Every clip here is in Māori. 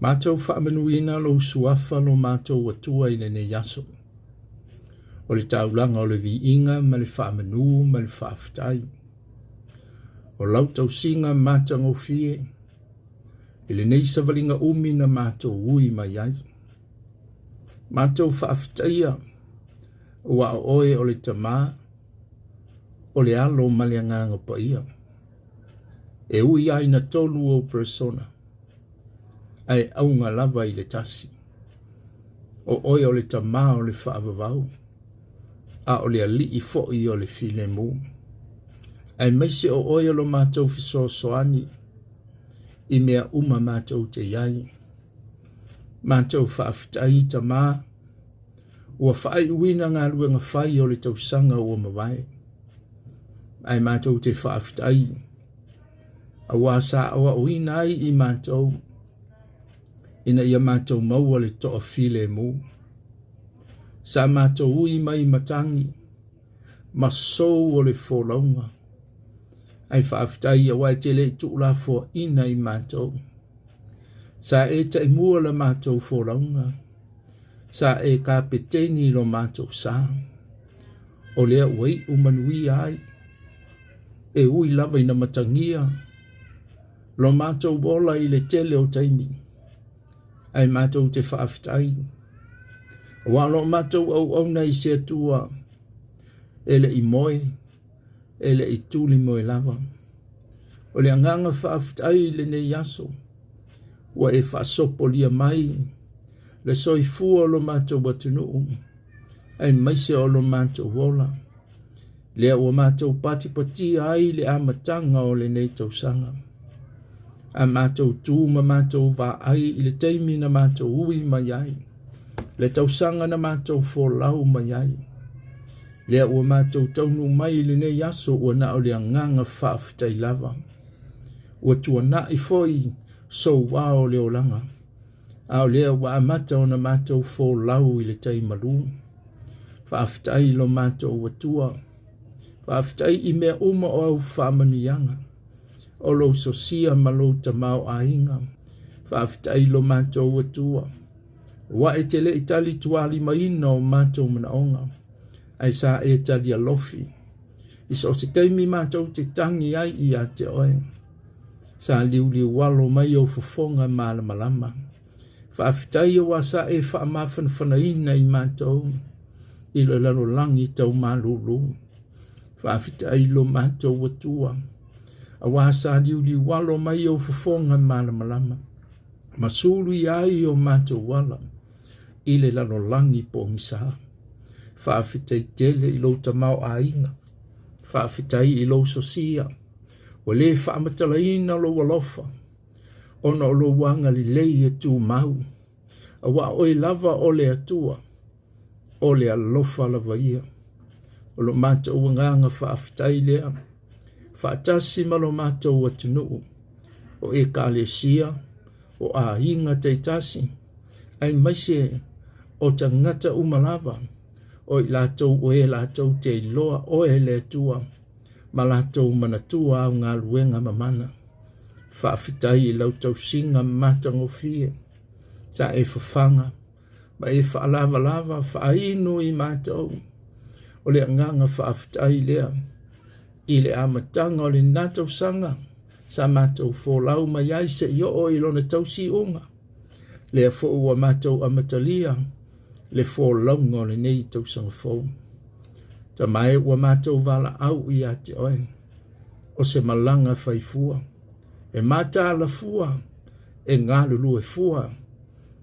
Mātou whaamanuina lo suafa lo mātou watua i ne yaso. O le taulanga o le vi inga ma le whaamanu ma le whaafitai. O lau tau singa mātango fie. I le nei savalinga umi na mātou ui mai ai. Mātou whaafitaia. Ua oe o le tamā. O le alo ma le anganga pa ia. E ui ai na tolu o persona. Ai aunga lava i le tasi. O oe o le tamā o le whaavavau. A o le ali i fo i o le file mu. Ai meise o oe lo mātou fiso soani. I mea uma mātou te iai. Mātou whaafitai tamā. Ua whaai uina ngā luenga whai o le tausanga ua mawai. Ai mātou te whaafitai. A wasa awa uina ai i mātou. Ina ia mātou maua le toa file mu. Sa mātou ui mai matangi. Masou o le wholaunga. Ai whaafitai a wai te le tuula fo ina i mātou. Sa e te mua la mātou wholaunga. Sa e ka peteni lo mātou sa. O lea wei umanui ai. E ui lava ina matangia. Lo mātou bola i le tele o taimi. Ai mātou te whaafitai. Wa lo mātou au nei se tua. Ele i moe. Ele i tuli moe lava. O le anganga whaafitai le ne yaso. Wa e whaasopo lia mai. Le soifua lo mātou watunu. Ai maise o lo mātou wola. Lea ua mātou patipati ai le amatanga o le nei tausanga. A mātou tūma mātou wā ai i le teimi na mātou ui mai ai. Le tausanga na mātou fōlau mai ai. Lea ua mātou taunu mai le ne yaso ua na o le anganga whaafitai lava. Ua tua na i foi so wao le olanga. A o lea ua amata o na mātou fōlau i le teimalu. Whaafitai lo mātou ua tua. Whaafitai i mea uma o au whaamanianga. O lo sosia malo tamau ainga. Whaafitai lo mātou watua. Wa e tele itali tuali maina o mātou manaonga. Ai sa e tali alofi. Iso se teimi mātou te tangi ai i a te oe. Sa liu walo mai o fufonga malama. Whaafitai o wa sa e whaamafan whanaina i mātou. I lo lalo langi tau malulu. Whaafitai lo mātou watua. A wasa liu walo mai o fufonga malama. Masulu i ai o mātou wala. Ile lalo langi po ngisa. Whaafitai tele i lo tamau ainga. Whaafitai i lo sosia. O le whaamatalaina lo walofa. Ona o lo wanga li lei e tū mau. A wa oi lava o le atua. O le alofa lava ia. O lo mātou nganga whaafitai lea. Whaatasi malo mātou atunuu. O e kālesia. O a inga te tasi. Ai maise o tangata umalava. O i lātou o e lātou te loa o e le tua. Ma lātou manatua au ngā luenga mamana. Whaafitai i lautau singa matango fie. Ta e whawhanga. Ma e whaalava whaaino i mātou. O le anganga whaafitai lea. I le amatanga o le natau sanga. Sa mātou fōlau mai ai se i o ilona tausi unga. Le a fōua mātou amatalia. Le fōlaunga o le nei tausanga fōu. Ta mai ua mātou vala au i a te oe. O se malanga whaifua. E māta la fua. E ngā lulu e fua.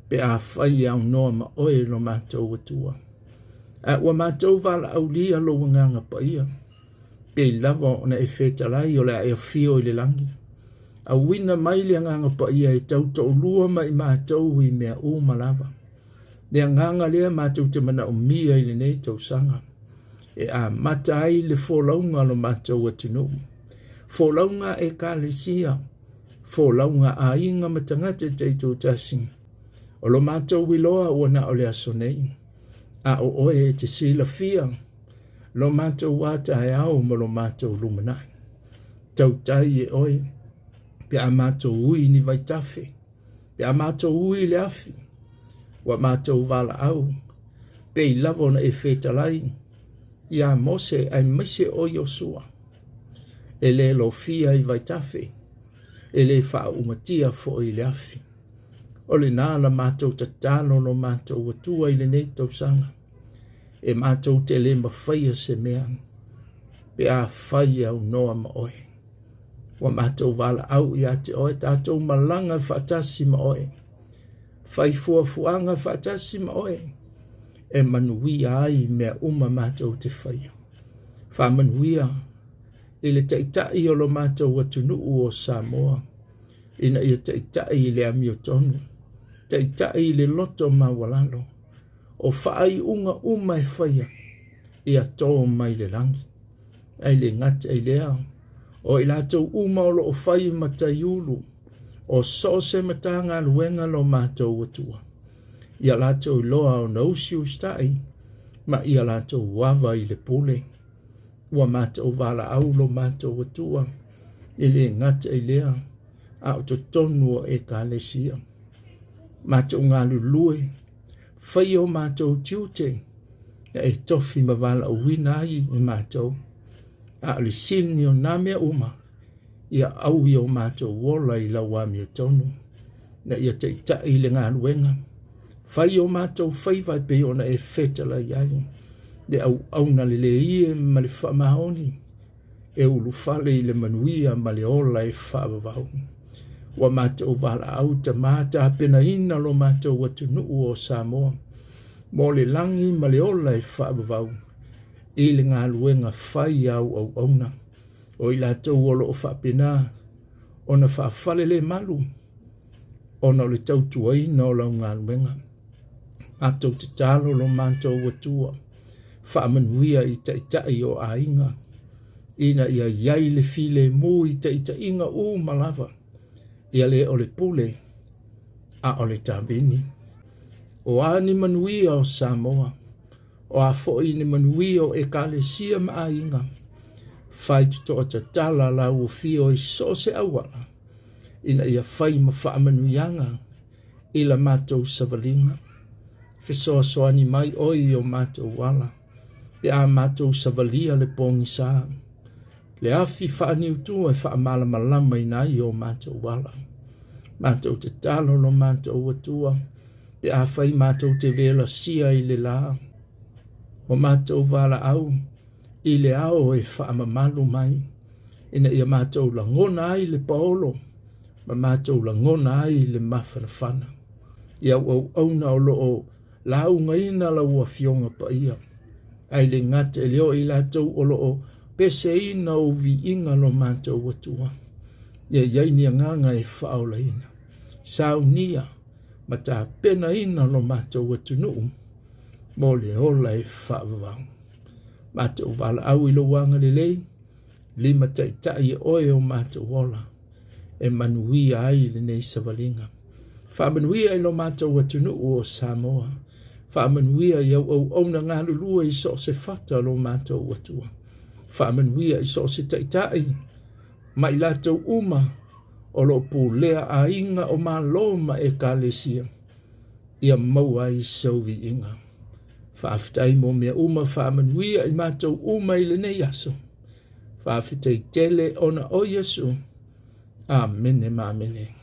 Pe a whai au noa ma oe lo mātou atua. A ua mātou vala au lia lo nganga pa ia. Pe lava ona e whetalai o le a fio i le langi. A wina mai le nganga pa ia e tau tau lua mai mātou i mea o malava. Le nganga lea mātou te mana o mia i le nei tau sanga. E a matai le fōlaunga lo mātou atinu. Fōlaunga e ka le sia. Fōlaunga a inga matangata te tō tasi. O lo mātou wiloa o na o le aso nei. A o oe te sila fia. Lo mātou wata e au ma lo mātou lumanai. Tau tai e oe. Pe a mātou ui ni vai tafe. Pe a mātou ui le afi. Wa mātou wala au. Pe I lavona e whetalai. Ia Mose ai mise o Yosua. E le lo fia I vaitafe. E le wha umatia fo I le afi. O le nāla mātou tatalo no mātou watua I le nei tausanga. E mātou te le mawhaia se mea. Pe a whai au noa ma oe. Wa mātou wala au I ate oe tātou malanga whaatasi ma oe. Whai fuafuanga whaatasi ma oe. E manuia ai mea uma mātou te whaia. Wha manuia I le taitai o lo mātou atunuu o Samoa. Ina ia taitai I le amiotonu. Taitai I le loto mawalalo. O whaai unga uma e whaia. Ia tō mai le langi. Ai le ngata I lea. O I lātou uma o lo o whai mataiulu. O sose matanga luenga lo mātou atua. Ia lātou loa o nausiu stai. Ma ia lātou wawa I le pule. Ua mātou wala au lo mātou atua. I le ngata I lea. A o tonu o e kālesia. Mātou ngā lulue. Whai o mātou tiute. Na e tofi mawala o wina ai I mātou. A le sini o nāmea uma. Ia au I o mātou wola I lau wami o tonu. Na ia teitai le ngā luenga. Whai o mātou whaiwai pe o na e whetala iai. Le au na le ie ma le whamahoni. E ulu whale I le manuia ma le ola e whaavavau. Wa mātou wala au ta māta apena ina lo mātou watunuu o Samoa. Mo le langi ma le ola e whaavavau. I le ngā luenga whai au auna. O I lātou olo o whapena. O na whaafale le malu. O na le tautuai na o lau ngā luenga. Mātou te talo lo mātou watua. Whaamanuia I taitai o ainga. Ina ia iai le file mu I taitai o malava. Ia le o le pule. A o le tabini. O ani manuia o Samoa. O a foi ni manuia o e kālesia ma ainga. Whai tuto o ta tala la o fio I so se awala. Ina ia whai ma whaamanuianga. Ila mātou savalinga. Fisoa soani mai oi o mātou wala. Pe a mātou savalia le pongi sā. Le afi whaani utu e whaamala malama ina I o mātou wala. Mātou te talo no mātou atua. Pe a whai mātou te vela sia I le la. O mātou wala au. I le ao e whaamamalu mai. Ina ia mātou la ngona ai le paolo. Ma mātou la ngona ai le mawhanawhana. Ia au na o loo lau ngaina la ua fionga pa ia. Ai le ngate leo I lātou o loo pese ina o vi inga lo mātou atua. Ia iaini a nganga e whaola ina. Sao nia ma tā pena ina lo mātou atunuu. Mo le ola e whaavavang. Mātou wala au I lo wanga le lei. Lima taitai oe o mātou ola. E manuia ai le nei savalinga. Whaamanuia I lo mātou atunuu o Samoa. Whaamanuia I au na ngā lulua I so se whata lo mātou atua. Whaamanuia I so se taitai. Mai lātou uma o lo pūlea a inga o mā loma e kālesia. Ia maua I sauvi inga. Whaaftai mo mea uma whaamanuia I mātou uma I le nei aso. Whaafitei tele ona o Yesu. Amen e mamene.